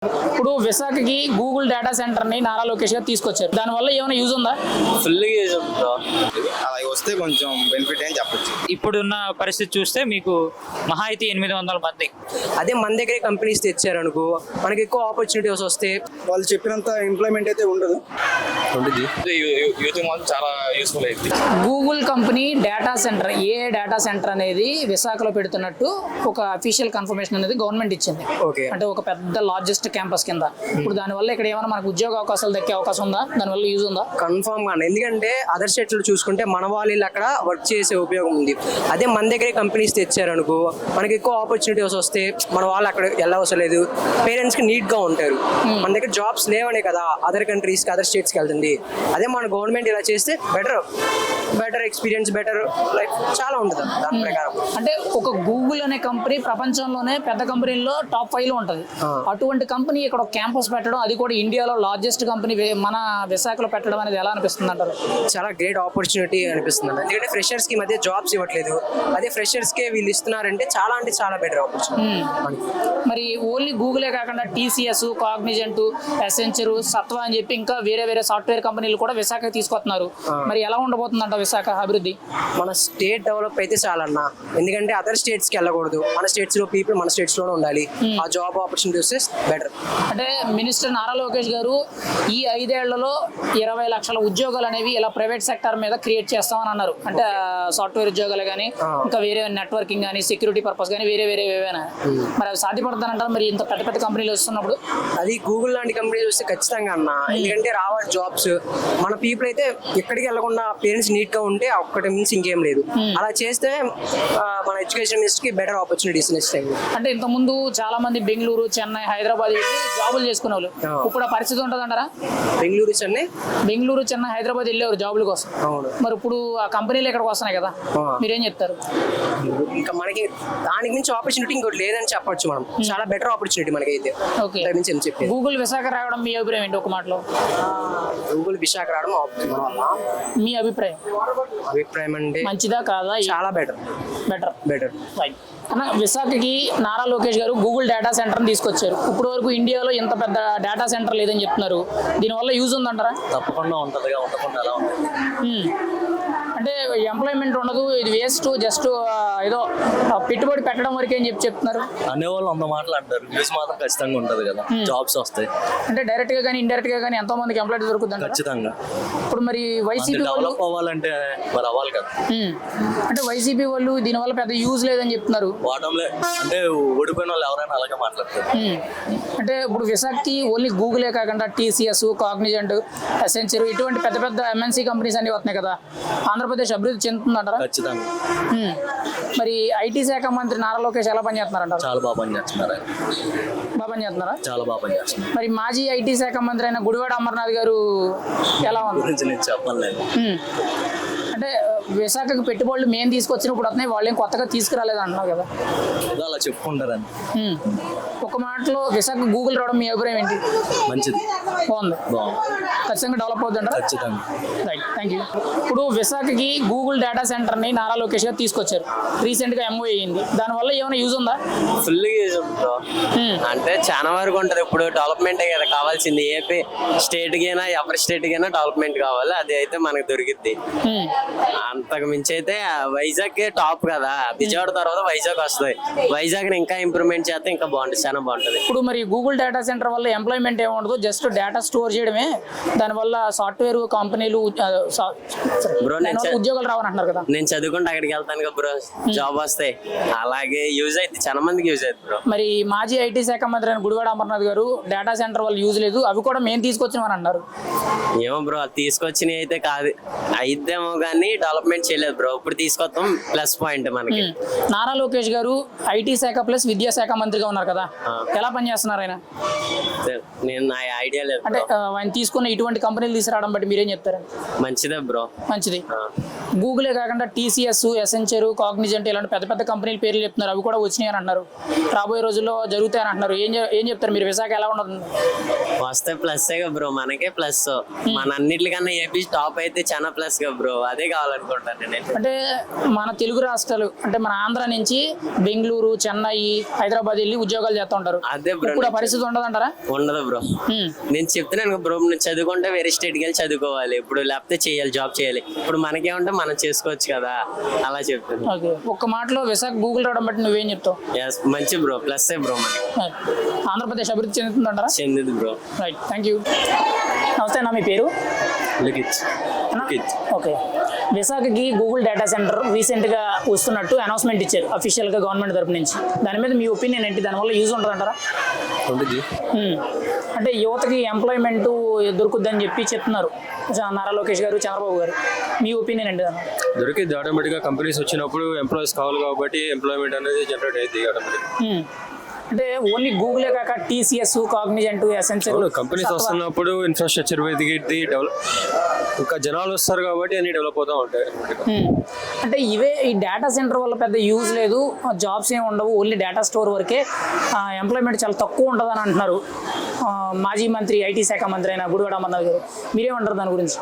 ఇప్పుడు విశాఖకి Google data centre ని నారా లోకేష్ గారు తీసుకొచ్చారు. దానివల్ల ఏమైనా యూజ్ ఉందా? ఫుల్ యూజ్ ఉంది బ్రో. అలా వస్తే కొంచెం బెనిఫిట్ అని చెప్పొచ్చు. ఇప్పుడున్న పరిస్థితి చూస్తే మీకు మహా అయితే 800 మంది. అదే మన దగ్గరే కంపెనీస్ తెచ్చారు అనుకో, మనకి ఎక్కువ ఆపర్చునిటీస్ వస్తే వాళ్ళు చెప్పినంత ఎంప్లాయ్మెంట్ అయితే ఉండదు. యూత్ మాత్రం చాలా యూస్ఫుల్ అయింది. Google company data center data centre అనేది విశాఖలో పెడుతున్నట్టు ఒక అఫీషియల్ కన్ఫర్మేషన్ అనేది గవర్నమెంట్ ఇచ్చింది. ఓకే. అంటే ఒక పెద్ద లార్జెస్ట్ క్యాంపస్ కింద. ఇప్పుడు దానివల్ల ఇక్కడ ఏమైనా మనకు ఉద్యోగ అవకాశాలు దక్కే అవకాశం ఉందా? దానివల్ల యూజ్ ఉందా? కన్ఫర్మ్ గా, ఎందుకంటే అదర్ స్టేట్స్ లో చూసుకుంటే మన వాళ్ళు అక్కడ వర్క్ చేసే ఉపయోగం ఉంది. అదే మన దగ్గరే కంపెనీస్ తెచ్చారు అనుకో, మనకి ఎక్కువ ఆపర్చునిటీస్ వస్తే మన వాళ్ళు అక్కడ వెళ్ళవసరం లేదు. పేరెంట్స్ కి నీట్ గా ఉంటారు. మన దగ్గర జాబ్స్ లేవనే కదా అదర్ కంట్రీస్ కి, అదర్ స్టేట్స్ కి వెళ్తుంది. అదే మన గవర్నమెంట్ ఇలా చేస్తే బెటర్ ఎక్స్పీరియన్స్, బెటర్ లైఫ్ చాలా ఉంటుంది దాని ప్రకారం. అంటే ఒక గూగుల్ అనే కంపెనీ ప్రపంచంలోనే పెద్ద కంపెనీల్లో టాప్ 5 లో ఉంటుంది. అటువంటి కంపెనీ ఇక్కడ క్యాంపస్ పెట్టడం, అది కూడా ఇండియాలో లార్జెస్ట్ కంపెనీ మన విశాఖలో పెట్టడం అనేది ఎలా అనిపిస్తుంది అంటారు? చాలా గ్రేట్ ఆపర్చునిటీ అనిపిస్తుంది. ఎందుకంటే ఫ్రెషర్స్ కి మధ్య జాబ్స్ ఇవ్వట్లేదు. అదే ఫ్రెషర్స్ కే వీళ్ళు ఇస్తున్నారంటే చాలా బెటర్ ఆపర్చునిటీ. మరి ఓన్లీ గూగులే కాకుండా టీసీఎస్, కాగ్నిజెంట్, ఎసెంచర్, సత్వా అని చెప్పి ఇంకా వేరే సాఫ్ట్వేర్ కంపెనీలు కూడా విశాఖ తీసుకొస్తున్నారు. మరి ఎలా ఉండబోతుందంట విశాఖ అభివృద్ధి? మన స్టేట్ డెవలప్ అయితే చాలన్నా. ఎందుకంటే అదర్ స్టేట్స్ కి వెళ్ళకూడదు. మన స్టేట్స్ లో పీపుల్ మన స్టేట్స్ లోనే ఉండాలి. ఆ జాబ్ ఆపర్చునిటీస్ బెటర్. అంటే మినిస్టర్ నారా లోకేష్ గారు ఈ 5 ఏళ్లలో 20 లక్షల ఉద్యోగాలు అనేవి ఇలా ప్రైవేట్ సెక్టర్ మీద క్రియేట్ చేస్తామని అన్నారు. అంటే సాఫ్ట్వేర్ ఉద్యోగాలు కానీ ఇంకా వేరే నెట్వర్కింగ్ కానీ సెక్యూరిటీ పర్పస్ కానీ వేరే ఏవైనా. మరి అవి సాధ్యపడుతుందంటారు మరి ఇంత పెద్ద కంపెనీలు వస్తున్నప్పుడు? అది గూగుల్ లాంటి కంపెనీస్ వస్తే ఖచ్చితంగా అన్న. ఎందుకంటే రావాలి జాబ్స్. మన పీపుల్ అయితే ఎక్కడికి వెళ్ళకుండా పేరెంట్స్ నీట్ గా ఉంటే ఒక్కటి మించి ఇంకేం లేదు. అలా చేస్తే మన ఎడ్యుకేషన్ మినిస్టర్ కి బెటర్ ఆపర్చునిటీస్ ఇస్తాయి. అంటే ఇంత ముందు చాలా మంది బెంగళూరు, చెన్నై, హైదరాబాద్ వెళ్ళి జాబులు చేసుకునే వాళ్ళు. ఇప్పుడు ఆ పరిస్థితి ఉంటుందంటారా? బెంగళూరు, చెన్నై, హైదరాబాద్ వెళ్ళేవారు జాబుల కోసం. మరి ఇప్పుడు ఆ కంపెనీలు ఇక్కడికి వస్తున్నాయి కదా, మీరేం చెప్తారు? ఇంకా మనకి దానికి మించి ఆపర్చునిటీ ఇంకోటి లేదని చెప్పొచ్చు. మనం చాలా బెటర్ ఆపర్చునిటీ మనకైతే. ఓకే. గూగుల్ విశాఖ రావడం మీ అభిప్రాయం ఏంటి? ఒక మాటలో గూగుల్ విశాఖ రావడం మీ అభిప్రాయం అంటే మంచిదా కాదా? చాలా బెటర్. అన్న, విశాఖకి నారా లోకేష్ గారు గూగుల్ డేటా సెంటర్ తీసుకొచ్చారు. ఇప్పుడు వరకు ఇండియాలో ఇంత పెద్ద డేటా సెంటర్ లేదని చెప్తున్నారు. దీనివల్ల యూజ్ ఉందంటారా? తప్పకుండా ఉంటుంది. ఉండకుండా ఎలా ఉంటుంది? అంటే ఎంప్లాయ్మెంట్ ఉండదు, ఇది వేస్ట్, జస్ట్ ఏదో పెట్టుబడి పెట్టడం వరకే అని చెప్తున్నారు. అనేవాళ్ళు 100 మాటలు అంటారు. యూస్ మాత్రం ఖచ్చితంగా ఉంటుంది కదా, జాబ్స్ వస్తాయి. అంటే డైరెక్ట్ గా కానీ ఇండైరెక్ట్ గా కానీ ఎంతో మందికి ఎంప్లాయ్ దొరుకుతుంది ఖచ్చితంగా. ఇప్పుడు మరి వైసీపీ డెవలప్ అవ్వాలంటే మరి అవ్వాలి కదా. అంటే వైసీపీ వాళ్ళు దీనివల్ల పెద్ద యూజ్ లేదని చెప్తున్నారు. వాటంలో అంటే ఓడిపోయిన వాళ్ళు ఎవరైనా అలాగే మాట్లాడతారు. అంటే ఇప్పుడు విశాఖకి ఓన్లీ గూగులే కాకుండా టీసీఎస్, కాగ్నిజెంట్, ఎసెంచర్ ఇటువంటి పెద్ద ఎంఎన్సీ కంపెనీస్ అన్ని వస్తున్నాయి కదా, ఆంధ్రప్రదేశ్ అభివృద్ధి చెందుతుందంటారా? ఖచ్చితంగా. మరి ఐటీ శాఖ మంత్రి నారా లోకేష్ ఎలా పనిచేస్తున్నారంటారు? చాలా బాగా పనిచేస్తున్నారా? చాలా బాగా పనిచేస్తున్నారు. మరి మాజీ ఐటీ శాఖ మంత్రి అయిన గుడివాడ అమర్నాథ్ గారు ఎలా ఉన్నారు? గురించి నేను చెప్పలేదు. అంటే విశాఖకు పెట్టుబడులు మేము తీసుకొచ్చినప్పుడు వస్తున్నాయి, వాళ్ళు ఏం కొత్తగా తీసుకురాలేదు అంటున్నారు కదా, అలా చెప్పుకుంటారని. ఒక మాటలో విశాఖ గూగుల్ రావడం మీ అభిప్రాయం ఏంటి? మంచిది, బాగుంది. ఖచ్చితంగా డెవలప్ అవుతుందంటారా? ఖచ్చితంగా. Right, thank you. ఇప్పుడు విశాఖకి గూగుల్ డేటా సెంటర్ ని నారా లోకేష్ గారు తీసుకొచ్చారు. రీసెంట్ గా ఎంఓ అయ్యింది. దానివల్ల ఏమైనా యూజ్ ఉందా? ఫుల్ యూజ్ ఉంది. అంటే చాలా వరకు ఉంటుంది. ఇప్పుడు డెవలప్మెంట్ కదా కావాల్సింది. ఏపీ స్టేట్ కైనా ఎవరి స్టేట్ కైనా డెవలప్మెంట్ కావాలి. అది అయితే మనకు దొరికిద్ది. అంతకు మించి అయితే వైజాగ్ టాప్ కదా. విజయవాడ తర్వాత వైజాగ్ వస్తుంది. వైజాగ్ ఇంకా ఇంప్రూవ్మెంట్ చేస్తే ఇంకా బాగుంటుంది, చాలా బాగుంటుంది. ఇప్పుడు మరి గూగుల్ డేటా సెంటర్ వల్ల ఎంప్లాయ్మెంట్ ఏముండదు, జస్ట్ డేటా స్టోర్ చేయడమే. దానివల్ల సాఫ్ట్వేర్ కంపెనీలు బ్రో ఉద్యోగాలు రావని అంటున్నారు కదా. నేను చదువుకుంటే అక్కడికి వెళ్తాను కదా బ్రో, జాబ్ వస్తాయి. అలాగే యూజ్ అయితే చాలా మందికి యూజ్ అవుతుంది బ్రో. మరి మాజీ ఐటీ శాఖ మంత్రి అయిన గుడివాడ అమర్నాథ్ గారు డేటా సెంటర్ వల్ల యూజ్ లేదు, అవి కూడా మేము తీసుకొచ్చినామని అన్నారు. ఏమో బ్రో, తీసుకొచ్చినవి అయితే కాదు, అయిద్దేమో కానీ డెవలప్మెంట్ చేయలేదు బ్రో. ఇప్పుడు తీసుకొస్తాం ప్లస్ పాయింట్ మనకి. నారా లోకేష్ గారు ఐటీ శాఖ ప్లస్ విద్యాశాఖ మంత్రిగా ఉన్నారు కదా, ఎలా పనిచేస్తున్నారు ఆయన? నేను నా ఐడియా లేదు. అంటే ఆయన తీసుకున్న ఇటువంటి కంపెనీలు తీసుకురావడం బట్టి మీరేం చెప్తారు? మంచిదే బ్రో, మంచిది. గూగులే కాకుండా టీసీఎస్, ఎసెంచర్, కాగ్నిజెంట్ ఇలాంటి పెద్ద పెద్ద కంపెనీల పేర్లు చెప్తున్నారు, అవి కూడా వచ్చినాయి అని అంటున్నారు. రాబోయే రోజుల్లో జరుగుతాయని అంటున్నారు. ఏం చెప్తారు మీరు? విశాఖ ఎలా ఉండదు? వస్తే ప్లస్ బ్రో, మనకే ప్లస్. మన అన్నిటికన్నా ఏపీ టాప్ అయితే చాలా ప్లస్ గా బ్రో, అదే కావాలనుకుంటాను నేను. అంటే మన తెలుగు రాష్ట్రాలు అంటే మన ఆంధ్ర నుంచి బెంగళూరు, చెన్నై, హైదరాబాద్ వెళ్ళి ఉద్యోగాలు చేస్తూ ఉంటారు. అదే బ్రో, ఇప్పుడు ఆ పరిస్థితి ఉండదంటారా? ఉండదు బ్రో. నేను చెప్తున్నాను బ్రో, నువ్వు చదువుకుంటే వేరే స్టేట్కి వెళ్ళి చదువుకోవాలి, ఇప్పుడు లేకపోతే చేయాలి, జాబ్ చేయాలి. ఇప్పుడు మనకేమంటే మనం చేసుకోవచ్చు కదా, అలా చెప్తాను. ఓకే, ఒక్క మాటలో విశాఖ గూగుల్ రావడం బట్టి నువ్వేం చెప్తావు? మంచి బ్రో, ప్లస్ బ్రో. మనకి ఆంధ్రప్రదేశ్ అభివృద్ధి చెందుతుందంటారా? చెందింది బ్రో. Right, thank you. నమస్తే అన్న, మీ పేరు? ఓకే, విశాఖకి గూగుల్ డేటా సెంటర్ రీసెంట్గా వస్తున్నట్టు అనౌన్స్మెంట్ ఇచ్చారు అఫీషియల్గా గవర్నమెంట్ తరపు నుంచి. దాని మీద మీ ఒపీనియన్ ఏంటి? దానివల్ల యూజ్ ఉంటుందంటారా? అంటే యువతకి ఎంప్లాయ్మెంట్ దొరుకుద్దని చెప్పి చెప్తున్నారు నారా లోకేష్ గారు, చంద్రబాబు గారు. మీ ఒపీనియన్ ఏంటి దాని? దొరికింది. ఆటోమేటిక్గా కంపెనీస్ వచ్చినప్పుడు ఎంప్లాయీస్ కావాలి కాబట్టి ఎంప్లాయ్మెంట్ అనేది జనరేట్ అయ్యింది ఆటోమేటిక్. అంటే ఓన్లీ గూగులే కాక టీసీఎస్, కాగ్నిజెంట్, ఎసెంచర్ కంపెనీస్ వస్తున్నప్పుడు ఇన్ఫ్రాస్ట్రక్చర్ వెతికి డెవలప్, ఇంకా జనాలు వస్తారు కాబట్టి అన్ని డెవలప్ అవుతూ ఉంటాయి. అంటే ఇవే ఈ డేటా సెంటర్ వల్ల పెద్ద యూజ్ లేదు, జాబ్స్ ఏమి ఉండవు, ఓన్లీ డేటా స్టోర్ వరకే ఎంప్లాయ్మెంట్ చాలా తక్కువ ఉంటుంది అని అంటున్నారు మాజీ మంత్రి, ఐటీ శాఖ మంత్రి అయిన గుడివాడ అమర్నాథ్ గారు. మీరేమంటారు దాని గురించి?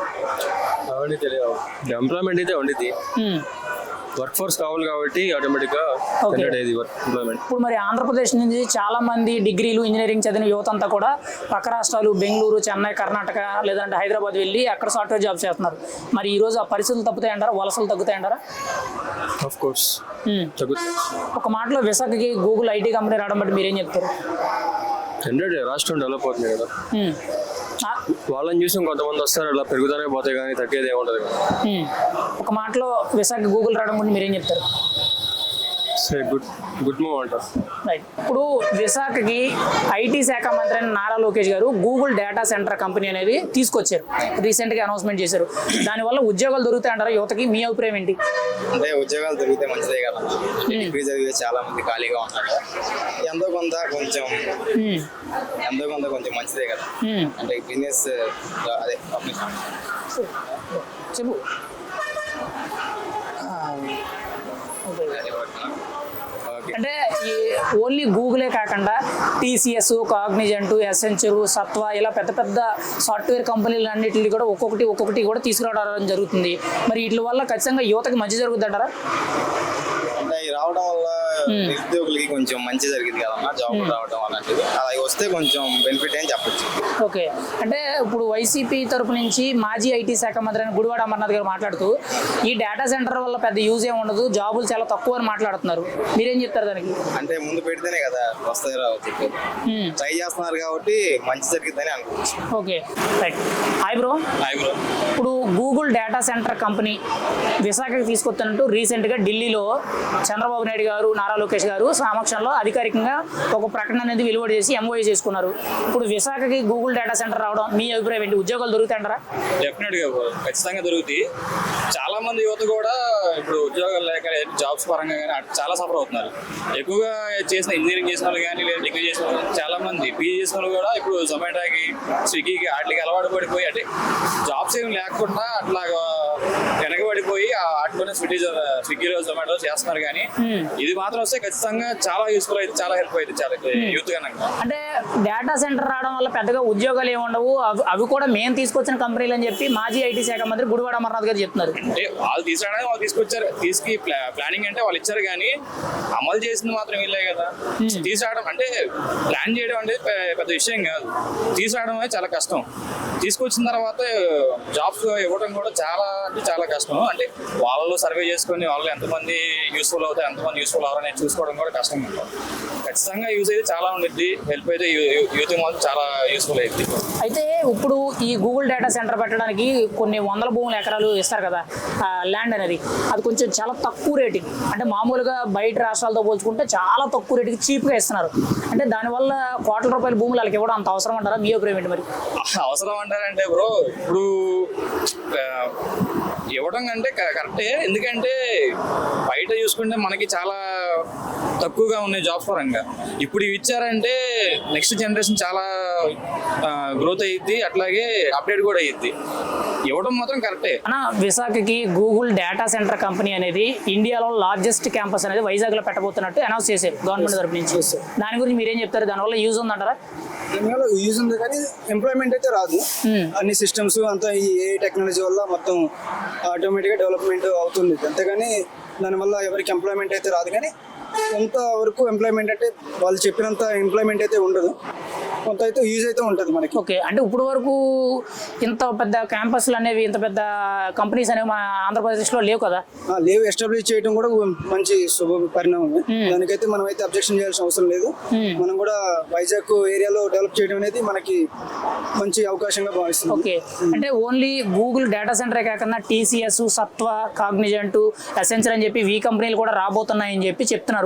అవన్నీ తెలియదు. ఎంప్లాయ్మెంట్ అయితే ఉండిద్ది, వర్క్ ఫోర్స్ కావాలి కాబట్టి ఆటోమేటిక్గా జనరేట్ అయ్యేది ఎంప్లాయ్మెంట్. ఇప్పుడు మరి ఆంధ్రప్రదేశ్ నుంచి చాలా మంది డిగ్రీలు, ఇంజనీరింగ్ చదివిన యువత అంతా కూడా పక్క రాష్ట్రాలు బెంగళూరు, చెన్నై, కర్ణాటక లేదంటే హైదరాబాద్ వెళ్ళి అక్కడ సాఫ్ట్వేర్ జాబ్స్ చేస్తున్నారు. మరి ఈ రోజు ఆ పరిస్థితులు తగ్గుతాయంటారా? వలసలు తగ్గుతాయంటారా? ఆఫ్ కోర్స్ తగ్గుతుంది. ఒక మాటలో విశాఖకి గూగుల్ ఐటీ కంపెనీ రావడం బట్టి మీరేం చెప్తారు? జనరేట్ రాష్ట్రం డెవలప్ అవుతుంది కదా, వాళ్ళని చూసి కొంతమంది వస్తారు, అలా పెరుగుతానే పోతాయి కానీ తగ్గేది ఏముండదు కదా. ఒక మాటలో విశాఖ గూగుల్ రావడం గురించి మీరేం చెప్తారు? గుడ్ మూవ్ అంటారు. రైట్, ఇప్పుడు విశాఖకి ఐటీ శాఖ మంత్రి అయిన నారా లోకేష్ గారు గూగుల్ డేటా సెంటర్ కంపెనీ అనేది తీసుకొచ్చారు, రీసెంట్గా అనౌన్స్మెంట్ చేశారు. దానివల్ల ఉద్యోగాలు దొరుకుతాయంటారా యువతకి? మీ అభిప్రాయం ఏంటి? అంటే ఉద్యోగాలు దొరికితే మంచిదే కదా. డిగ్రీ చదివితే చాలా మంది ఖాళీగా ఉన్నారు, ఎంతో కొంత కొంచెం మంచిదే కదా. అంటే బిజినెస్ అదే చెప్పు. అంటే ఈ ఓన్లీ గూగులే కాకుండా టీసీఎస్, కాగ్నిజెంట్, ఎసెంచర్, సత్వ ఇలా పెద్ద పెద్ద సాఫ్ట్వేర్ కంపెనీలు అన్నింటినీ కూడా ఒక్కొక్కటి కూడా తీసుకురావడం జరుగుతుంది. మరి వీటి వల్ల ఖచ్చితంగా యువతకి మంచి జరుగుతుంది అంటారా? అంటే రావడం వల్ల నిరుద్యోగులకి కొంచెం మంచి జరిగింది కదన్నా, జాబ్ రావడం అలాంటిది. అలా వస్తే కొంచెం బెనిఫిట్ అని చెప్పచ్చు. ఓకే, అంటే ఇప్పుడు వైసీపీ తరపు నుంచి మాజీ ఐటీ శాఖ మంత్రి అయిన గుడివాడ అమర్నాథ్ గారు మాట్లాడుతూ ఈ డేటా సెంటర్ వల్ల పెద్ద యూజ్ ఏమి ఉండదు, జాబులు చాలా తక్కువ అని మాట్లాడుతున్నారు. మీరేం చెప్తారు దానికి? అంటే ముందు పెడితేనే కదా వస్తాయి రావచ్చు, ట్రై చేస్తున్నారు కాబట్టి మంచి జరిగిద్దని అనుకోవచ్చు. Okay, right. Hi bro. ఇప్పుడు గూగుల్ డేటా సెంటర్ కంపెనీ విశాఖకి తీసుకొస్తున్నట్టు రీసెంట్గా ఢిల్లీలో చంద్రబాబు నాయుడు గారు, నారా లోకేష్ గారు సమక్షంలో అధికారికంగా ఒక ప్రకటన అనేది వెలువడి చేసి ఎంఓఏ చేసుకున్నారు. ఇప్పుడు విశాఖకి గూగుల్ డేటా సెంటర్ రావడం మీ అభిప్రాయం ఏంటి? ఉద్యోగాలు దొరుకుతాయంటారా? డెఫినెట్గా ఖచ్చితంగా దొరుకుతాయి. చాలా మంది యువత కూడా ఇప్పుడు ఉద్యోగాలు లేక జాబ్స్ పరంగా కానీ చాలా సఫర్ అవుతున్నారు. ఎక్కువగా చేసిన ఇంజనీరింగ్ చేసిన వాళ్ళు కానీ లేదా డిగ్రీ చేసిన వాళ్ళు, చాలా మంది పీజీ చేసిన వాళ్ళు కూడా ఇప్పుడు జొమాటోకి, స్విగ్గీకి వాటికి అలవాటు పడిపోయి అంటే జాబ్స్ ఏమి లేకుండా అట్లాగా వెనకబడిపోయి వాటిలోనే స్విగ్గీలో, జొమాటో చేస్తున్నారు. కానీ ఇది మాత్రం వస్తే ఖచ్చితంగా చాలా యూస్ఫుల్ అయితే, చాలా హెల్ప్ అయితే చాలా యూత్ కనుక. అంటే డేటా సెంటర్ రావడం వల్ల పెద్దగా ఉద్యోగాలు ఏమి ఉండవు, అవి కూడా మేము తీసుకొచ్చిన కంపెనీలు అని చెప్పి మాజీ ఐటీ శాఖ మంత్రి గుడివాడ అమర్నాథ్ గారు చెప్తున్నారు. అంటే వాళ్ళు తీసుకురావడానికి వాళ్ళు తీసుకొచ్చారు, ప్లానింగ్ అంటే వాళ్ళు ఇచ్చారు కానీ అమలు చేసింది మాత్రం వీళ్ళే కదా. తీసుకురావడం అంటే ప్లాన్ చేయడం అంటే పెద్ద విషయం కాదు, తీసుకురావడం అనేది చాలా కష్టం. తీసుకొచ్చిన తర్వాత జాబ్స్ ఇవ్వడం కూడా చాలా అంటే చాలా కష్టం. అంటే వాళ్ళలో సర్వే చేసుకొని వాళ్ళు ఎంతమంది యూస్ఫుల్ అవుతాయి, ఎంతమంది యూస్ఫుల్ అవ్వాలని చూసుకోవడం కూడా కష్టం ఉంటుంది. ఖచ్చితంగా యూజ్ అయితే చాలా ఉండిద్ది, హెల్ప్ అయితే యూత్ మాత్రం చాలా యూస్ఫుల్ అయింది. అయితే ఇప్పుడు ఈ గూగుల్ డేటా సెంటర్ పెట్టడానికి కొన్ని వందల భూముల ఎకరాలు ఇస్తారు కదా ల్యాండ్ అనేది, అది కొంచెం చాలా తక్కువ రేటుకి, అంటే మామూలుగా బయట రాష్ట్రాలతో పోల్చుకుంటే చాలా తక్కువ రేటుకి చీప్గా ఇస్తున్నారు. అంటే దానివల్ల కోట్ల రూపాయల భూములు వాళ్ళకి ఇవ్వడం అంత అవసరం అంటారా? మీ అభిప్రాయం ఏంటి మరి? అవసరం అంటారంటే బ్రో, ఇప్పుడు ఇవ్వడం అంటే కరెక్టే. ఎందుకంటే బయట చూసుకుంటే మనకి చాలా తక్కువగా ఉన్నాయి జాబ్స్ పరంగా. ఇప్పుడు ఇవి ఇచ్చారంటే నెక్స్ట్ జనరేషన్ చాలా గ్రోత్ అయ్యిద్ది, అట్లాగే అప్డేట్ కూడా అయ్యిద్ది. ఇవ్వడం మాత్రం కరెక్టే. అన్న, విశాఖకి గూగుల్ డేటా సెంటర్ కంపెనీ అనేది ఇండియాలో లార్జెస్ట్ క్యాంపస్ అనేది వైజాగ్ లో పెట్టబోతున్నట్టు అనౌన్స్ చేశారు గవర్నమెంట్ తరపు నుంచి. దాని గురించి మీరేం చెప్తారు? దానివల్ల యూజ్ ఉందంటారా? దీనివల్ల యూజ్ ఉంది కానీ ఎంప్లాయ్మెంట్ అయితే రాదు. అన్ని సిస్టమ్స్ అంతా ఈ ఏ టెక్నాలజీ వల్ల మొత్తం ఆటోమేటిక్గా డెవలప్మెంట్ అవుతుంది. అంతేగాని దానివల్ల ఎవరికి ఎంప్లాయ్మెంట్ అయితే రాదు. కానీ కొంత వరకు ఎంప్లాయ్మెంట్ అంటే వాళ్ళు చెప్పినంత ఎంప్లాయ్మెంట్ అయితే ఉండదు, కొంత అయితే యూజ్ అయితే ఉంటుంది మనకి. ఓకే, అంటే ఇప్పుడు వరకు ఇంత పెద్ద క్యాంపస్లు అనేవి, ఇంత పెద్ద కంపెనీస్ అనేవి మన ఆంధ్రప్రదేశ్లో లేవు కదా? లేవు. ఎస్టాబ్లిష్ చేయడం కూడా మంచి శుభ పరిణామమే. దానికైతే మనం అయితే అబ్జెక్షన్ చేయాల్సిన అవసరం లేదు. మనం కూడా వైజాగ్ ఏరియాలో డెవలప్ చేయడం అనేది మనకి మంచి అవకాశంగా భావిస్తుంది. ఓకే, అంటే ఓన్లీ గూగుల్ డేటా సెంటరే కాకుండా టీసీఎస్, సత్వ, కాగ్నిజెంట్, ఎసెన్షియల్ అని చెప్పి ఈ కంపెనీలు కూడా రాబోతున్నాయని చెప్పి చెప్తున్నారు.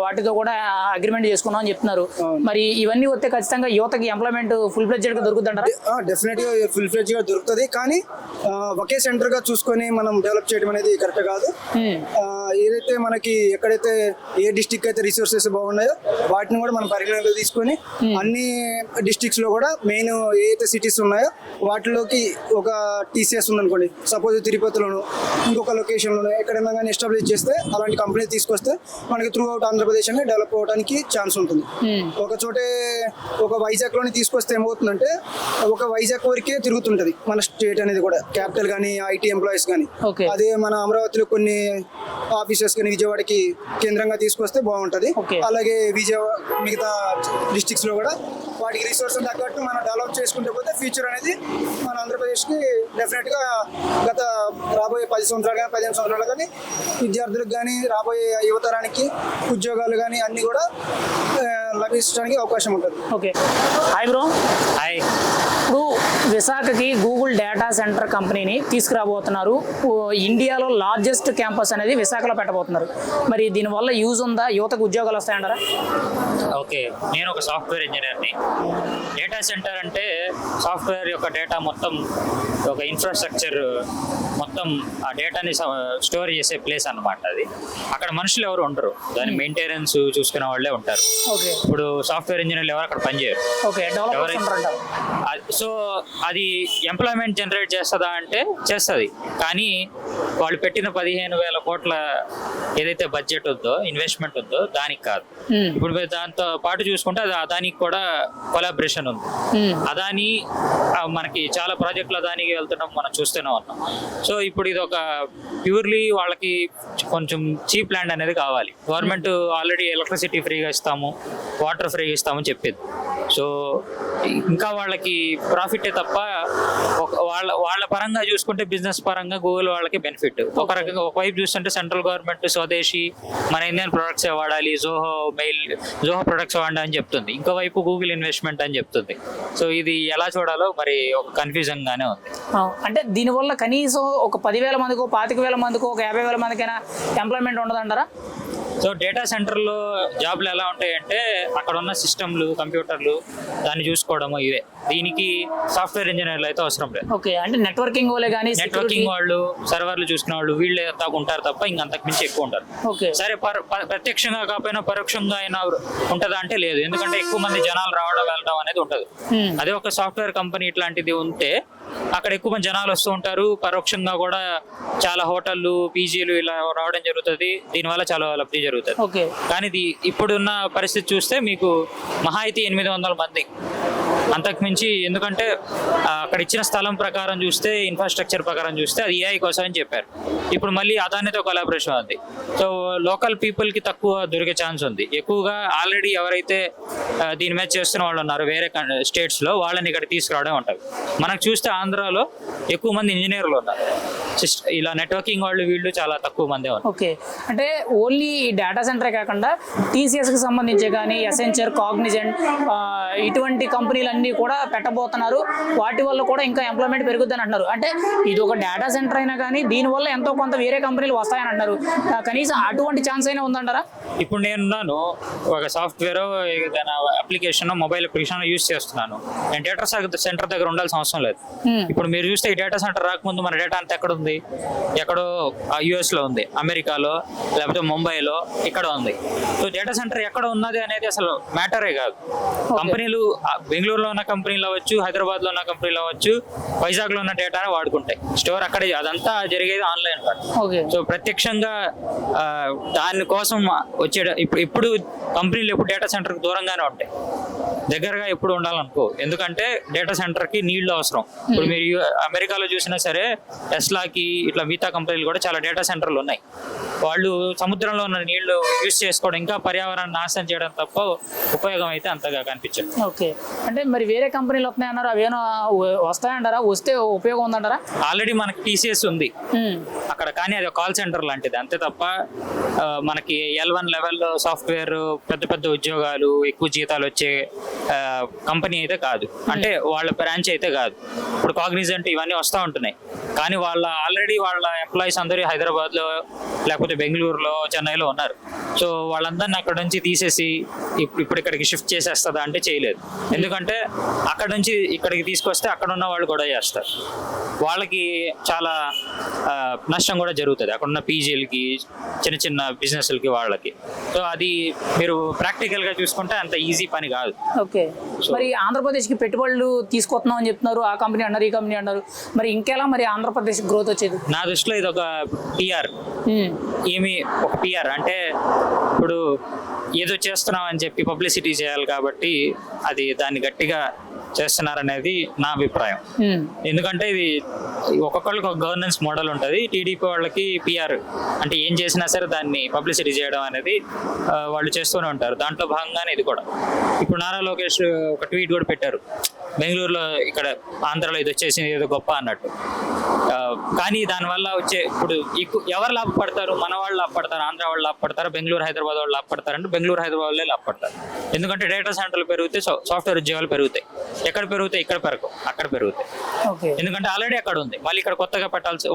వాటితో కూడా అగ్రిమెంట్ చేసుకున్నాం అని చెప్తున్నారు. మరి ఇవన్నీ వస్తే ఖచ్చితంగా యువతకి ఎంప్లాయ్మెంట్ ఫుల్ ఫ్లెడ్జెడ్ గా దొరుకుతుంటారా? డెఫినెట్ గా ఫుల్ ఫ్లెడ్జ్ గా దొరుకుతుంది. కానీ ఒకే సెంటర్ గా చూసుకొని మనం డెవలప్ చేయడం అనేది కరెక్ట్ కాదు. ఏదైతే మనకి ఎక్కడైతే ఏ డిస్ట్రిక్ట్ అయితే రిసోర్సెస్ బాగున్నాయో వాటిని కూడా మనం పరిగణలోకి తీసుకొని అన్ని డిస్ట్రిక్ట్స్ లో కూడా మెయిన్ ఏదైతే సిటీస్ ఉన్నాయో వాటిలోకి ఒక టీసీఎస్ ఉందనుకోండి, సపోజ్ తిరుపతిలోను ఇంకొక లొకేషన్లోను ఎక్కడైనా కానీ ఎస్టాబ్లిష్ చేస్తే అలాంటి కంపెనీ తీసుకొస్తే మనకి త్రూ అవుట్ ఆంధ్రప్రదేశ్ అనేది డెవలప్ అవ్వడానికి ఛాన్స్ ఉంటుంది. ఒక చోటే ఒక వైజాగ్ లోని తీసుకొస్తే ఏమవుతుందంటే ఒక వైజాగ్ వరకే తిరుగుతుంటది మన స్టేట్ అనేది కూడా, క్యాపిటల్ కానీ ఐటీ ఎంప్లాయీస్ కానీ. అదే మన అమరావతిలో కొన్ని ఆఫీసెస్ కానీ విజయవాడకి కేంద్రంగా తీసుకొస్తే బాగుంటది. అలాగే విజయవాడ మిగతా డిస్ట్రిక్ట్స్ లో కూడా వాటికి రిసోర్స్ తగ్గట్టు మనం డెవలప్ చేసుకుంటే పోతే ఫ్యూచర్ అనేది మన ఆంధ్రప్రదేశ్ కి డెఫినెట్ గా గత రాబోయే 10 సంవత్సరాలు కానీ 15 సంవత్సరాలు కానీ విద్యార్థులకు కానీ రాబోయే యువతరానికి ఉద్యోగాలు కానీ అన్ని కూడా లభించడానికి అవకాశం ఉంటుంది. Okay, hi bro. హాయ్. ఇప్పుడు విశాఖకి గూగుల్ డేటా సెంటర్ కంపెనీని తీసుకురాబోతున్నారు. ఇండియాలో లార్జెస్ట్ క్యాంపస్ అనేది విశాఖలో పెట్టబోతున్నారు. మరి దీనివల్ల యూజ్ ఉందా? యువతకు ఉద్యోగాలు వస్తాయంటారా? ఓకే, నేను ఒక సాఫ్ట్వేర్ ఇంజనీర్ని. డేటా సెంటర్ అంటే సాఫ్ట్వేర్ యొక్క డేటా మొత్తం, ఒక ఇన్ఫ్రాస్ట్రక్చర్ మొత్తం ఆ డేటాని స్టోర్ చేసే ప్లేస్ అన్నమాట. అది అక్కడ మనుషులు ఎవరు ఉండరు, దాని మెయింటెనెన్స్ చూసుకునే వాళ్ళే ఉంటారు. ఓకే, ఇప్పుడు సాఫ్ట్వేర్ ఇంజనీర్లు ఎవరు అక్కడ పనిచేయరు. ఓకే, డెవలపర్స్ ఉంటారంటారు. సో అది ఎంప్లాయ్మెంట్ జనరేట్ చేస్తుందా అంటే చేస్తుంది, కానీ వాళ్ళు పెట్టిన 15,000 కోట్ల ఏదైతే బడ్జెట్ ఉందో, ఇన్వెస్ట్మెంట్ ఉందో దానికి కాదు. ఇప్పుడు మీరు దాంతో పాటు చూసుకుంటే అది అదానికి కూడా కొలాబరేషన్ ఉంది. అదాని మనకి చాలా ప్రాజెక్టులు అదానికి వెళ్తున్నాం మనం చూస్తూనే ఉన్నాం. సో ఇప్పుడు ఇది ఒక ప్యూర్లీ వాళ్ళకి కొంచెం చీప్ ల్యాండ్ అనేది కావాలి. గవర్నమెంట్ ఆల్రెడీ ఎలక్ట్రిసిటీ ఫ్రీగా ఇస్తాము, వాటర్ ఫ్రీగా ఇస్తామని చెప్పింది. సో ఇంకా వాళ్ళకి ప్రాఫిటే తప్ప వాళ్ళ పరంగా చూసుకుంటే బిజినెస్ పరంగా గూగుల్ వాళ్ళకి బెనిఫిట్. ఒక రకంగా ఒకవైపు చూస్తుంటే సెంట్రల్ గవర్నమెంట్ స్వదేశీ మన ఇండియన్ ప్రొడక్ట్స్ వాడాలి, జోహో ప్రొడక్ట్స్ వాడాలి అని చెప్తుంది. ఇంకోవైపు గూగుల్ ఇన్వెస్ట్మెంట్ అని చెప్తుంది. సో ఇది ఎలా చూడాలో మరి ఒక కన్ఫ్యూజన్ గానే ఉంది. అంటే దీనివల్ల కనీసం ఒక 10,000 మందికో 25,000 మందికో ఒక 50,000 మందికైనా ఎంప్లాయ్మెంట్ ఉండదంటారా? సో డేటా సెంటర్లో జాబ్లు ఎలా ఉంటాయంటే అక్కడ ఉన్న సిస్టమ్లు, కంప్యూటర్లు దాన్ని చూసుకోవడము ఇవే. దీనికి సాఫ్ట్వేర్ ఇంజనీర్లు అయితే అవసరం లేదు. ఓకే, అంటే నెట్వర్కింగ్ వాళ్ళే కానీ నెట్వర్కింగ్ వాళ్ళు, సర్వర్లు చూసుకునే వాళ్ళు వీళ్ళే దాకా ఉంటారు తప్ప ఇంకా అంతకు మించి ఎక్కువ ఉంటారు. ఓకే, సరే ప్రత్యక్షంగా కాకపోయినా పరోక్షంగా అయినా ఉంటుందా అంటే లేదు, ఎందుకంటే ఎక్కువ మంది జనాలు రావడం వెళ్ళడం అనేది ఉంటుంది. అదే ఒక సాఫ్ట్వేర్ కంపెనీ ఇట్లాంటిది ఉంటే అక్కడ ఎక్కువ మంది జనాలు వస్తూ ఉంటారు, పరోక్షంగా కూడా చాలా హోటళ్ళు, పీజీలు ఇలా రావడం జరుగుతుంది. దీనివల్ల చాలా లబ్ధి జరుగుతుంది. ఓకే, కానీ ఇది ఇప్పుడున్న పరిస్థితి చూస్తే మీకు మహా అయితే 800 మంది, అంతకు మించి. ఎందుకంటే అక్కడ ఇచ్చిన స్థలం ప్రకారం చూస్తే, ఇన్ఫ్రాస్ట్రక్చర్ ప్రకారం చూస్తే అది ఏఐ కోసం అని చెప్పారు. ఇప్పుడు మళ్ళీ అదానితో కొలాబరేషన్ ఉంది. సో లోకల్ పీపుల్కి తక్కువ దొరికే ఛాన్స్ ఉంది. ఎక్కువగా ఆల్రెడీ ఎవరైతే దీని మీద చేస్తున్న వాళ్ళు ఉన్నారు వేరే స్టేట్స్లో, వాళ్ళని ఇక్కడ తీసుకురావడం ఉంటుంది. మనకు చూస్తే ఆంధ్రాలో ఎక్కువ మంది ఇంజనీర్లు ఉన్నారు, ఇలా నెట్వర్కింగ్ వాళ్ళు వీళ్ళు చాలా తక్కువ మందే ఉన్నారు. ఓకే, అంటే ఓన్లీ డేటా సెంటరే కాకుండా టీసీఎస్కి సంబంధించి కానీ ఎసెన్షియల్, కాగ్నిజెంట్ ఇటువంటి కంపెనీలన్నీ కూడా పెట్టబోతున్నారు. వాటి వల్ల కూడా ఇంకా ఎంప్లాయ్మెంట్ పెరుగుద్దని అంటున్నారు. అంటే ఇది ఒక డేటా సెంటర్ అయినా కానీ దీనివల్ల ఎంతో కొంత వేరే కంపెనీలు వస్తాయని అంటారు. కనీసం అటువంటి ఛాన్స్ అయినా ఉందంటారా? ఇప్పుడు నేనున్నాను, ఒక సాఫ్ట్వేర్ ఏదైనా అప్లికేషన్, మొబైల్ అప్లికేషన్ యూజ్ చేస్తున్నాను. నేను డేటా సెంటర్ దగ్గర ఉండాల్సిన అవసరం లేదు. ఇప్పుడు మీరు చూస్తే చూస్తే ఈ డేటా సెంటర్ రాకముందు మన డేటా అంతా ఎక్కడ ఉంది? ఎక్కడో US లో ఉంది, అమెరికాలో, లేకపోతే ముంబైలో ఇక్కడ ఉంది. సో డేటా సెంటర్ ఎక్కడ ఉన్నది అనేది అసలు మ్యాటరే కాదు. కంపెనీలు బెంగళూరులో ఉన్న కంపెనీలు అవ్వచ్చు, హైదరాబాద్లో ఉన్న కంపెనీలు అవ్వచ్చు, వైజాగ్లో ఉన్న డేటాను వాడుకుంటాయి. స్టోర్ అక్కడే, అదంతా జరిగేది ఆన్లైన్. ఓకే. సో ప్రత్యక్షంగా దానికోసం వచ్చే ఇప్పుడు కంపెనీలు ఎప్పుడు డేటా సెంటర్కి దూరంగానే ఉంటాయి, దగ్గరగా ఎప్పుడు ఉండాలనుకో. ఎందుకంటే డేటా సెంటర్కి నీళ్లు అవసరం. ఇప్పుడు మీరు అమెరికాలో చూసినా సరే టెస్లాకి ఇట్లా మిగతా కంపెనీలు కూడా చాలా డేటా సెంటర్లు ఉన్నాయి. వాళ్ళు సముద్రంలో ఉన్న నీళ్లు యూజ్ చేసుకోవడం, ఇంకా పర్యావరణాన్ని నాశనం చేయడం తప్ప ఉపయోగం అయితే అంతగా కనిపించదు. ఓకే. అంటే మరి వేరే కంపెనీలు వస్తున్నాయన్నారు, అవేనో వస్తాయంటారా? వస్తే ఉపయోగం ఉందంటారా? ఆల్రెడీ మనకి TCS ఉంది అక్కడ, కానీ అది కాల్ సెంటర్ లాంటిది అంతే తప్ప మనకి L1 లెవెల్లో సాఫ్ట్వేర్ పెద్ద పెద్ద ఉద్యోగాలు, ఎక్కువ జీతాలు వచ్చే కంపెనీ అయితే కాదు. అంటే వాళ్ళ బ్రాంచ్ అయితే కాదు. ఇప్పుడు కాగ్నిజెంట్ ఇవన్నీ వస్తూ ఉంటున్నాయి, కానీ ఆల్రెడీ వాళ్ళ ఎంప్లాయీస్ అందరూ హైదరాబాద్లో లేకపోతే బెంగళూరులో, చెన్నైలో ఉన్నారు. సో వాళ్ళందరినీ అక్కడ నుంచి తీసేసి ఇప్పుడు ఇక్కడికి షిఫ్ట్ చేసేస్తుందా అంటే చేయలేదు. ఎందుకంటే అక్కడ నుంచి ఇక్కడికి తీసుకొస్తే అక్కడ ఉన్న వాళ్ళు కూడా చేస్తారు, వాళ్ళకి చాలా నష్టం కూడా జరుగుతుంది అక్కడ ఉన్న పీజీలకి, చిన్న చిన్న బిజినెస్లకి, వాళ్ళకి. సో అది మీరు ప్రాక్టికల్గా చూసుకుంటే అంత ఈజీ పని కాదు. ఓకే. మరి ఆంధ్రప్రదేశ్కి పెట్టుబడులు తీసుకొస్తున్నాం అని చెప్తున్నారు, ఆ కంపెనీ అన్నారు, ఈ కంపెనీ అన్నారు. మరి ఇంకెలా మరి ఆంధ్రప్రదేశ్ గ్రోత్ వచ్చేది? నా దృష్టిలో ఇది ఒక PR. ఒక PR అంటే ఇప్పుడు ఏదో చేస్తున్నాం అని చెప్పి పబ్లిసిటీ చేయాలి కాబట్టి అది దాన్ని గట్టిగా చేస్తున్నారనేది నా అభిప్రాయం. ఎందుకంటే ఇది ఒక్కొక్కళ్ళకి ఒక గవర్నెన్స్ మోడల్ ఉంటుంది. టీడీపీ వాళ్ళకి PR అంటే ఏం చేసినా సరే దాన్ని పబ్లిసిటీ చేయడం అనేది వాళ్ళు చేస్తూనే ఉంటారు. దాంట్లో భాగంగానే ఇది కూడా. ఇప్పుడు నారా లోకేష్ ఒక ట్వీట్ కూడా పెట్టారు, బెంగళూరులో ఇక్కడ ఆంధ్రలో ఇది వచ్చేసింది ఏదో గొప్ప అన్నట్టు. కానీ దానివల్ల వచ్చే ఇప్పుడు ఎవరు లాభపడతారు? మన వాళ్ళు లాభపడతారు, ఆంధ్ర వాళ్ళు లాభపడతారు, బెంగళూరు హైదరాబాద్ వాళ్ళు లాభపడతారు అంటే బెంగళూరు హైదరాబాద్ వాళ్ళే లాభపడతారు. ఎందుకంటే డేటా సెంటర్లు పెరిగితే సాఫ్ట్వేర్ ఉద్యోగాలు పెరుగుతాయి. ఎక్కడ పెరుగుతాయి? ఇక్కడ పెరగవు, అక్కడ పెరుగుతాయి. ఎందుకంటే ఆల్రెడీ అక్కడ ఉంది, మళ్ళీ ఇక్కడ కొత్తగా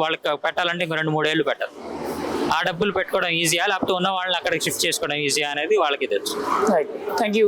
వాళ్ళకి పెట్టాలంటే ఇంకో 2-3 ఏళ్ళు పెట్టాలి. ఆ డబ్బులు పెట్టుకోవడం ఈజీయా, లేకపోతే ఉన్న వాళ్ళని అక్కడికి షిఫ్ట్ చేసుకోవడం ఈజీయా అనేది వాళ్ళకి తెలుసు. Thank you.